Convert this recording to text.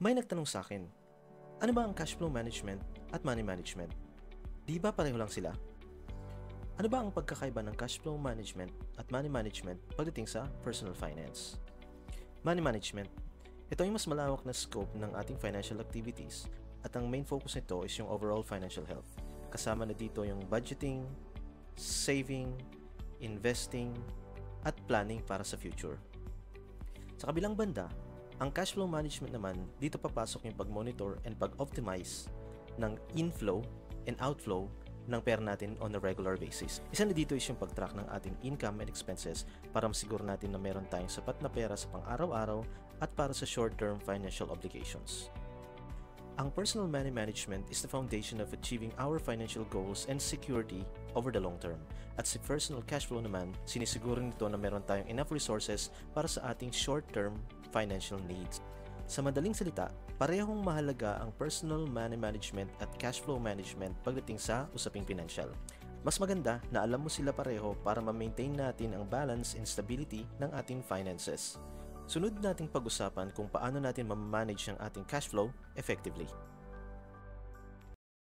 May nagtanong sa akin, ano ba ang cash flow management at money management? Di ba pareho lang sila? Ano ba ang pagkakaiba ng cash flow management at money management pagdating sa personal finance? Money management. Ito ay mas malawak na scope ng ating financial activities at ang main focus nito is yung overall financial health. Kasama na dito yung budgeting, saving, investing, at planning para sa future. Sa kabilang banda, ang cash flow management naman, dito papasok yung pag-monitor and pag-optimize ng inflow and outflow ng pera natin on a regular basis. Isa na dito is yung pag-track ng ating income and expenses para masiguro natin na meron tayong sapat na pera sa pang-araw-araw at para sa short-term financial obligations. Ang personal money management is the foundation of achieving our financial goals and security over the long term. At si personal cash flow naman, sinisiguro nito na meron tayong enough resources para sa ating short-term financial needs. Sa madaling salita, parehong mahalaga ang personal money management at cash flow management pagdating sa usaping financial. Mas maganda na alam mo sila pareho para ma-maintain natin ang balance and stability ng ating finances. Sunod nating pag-usapan kung paano natin ma-manage ang ating cash flow effectively.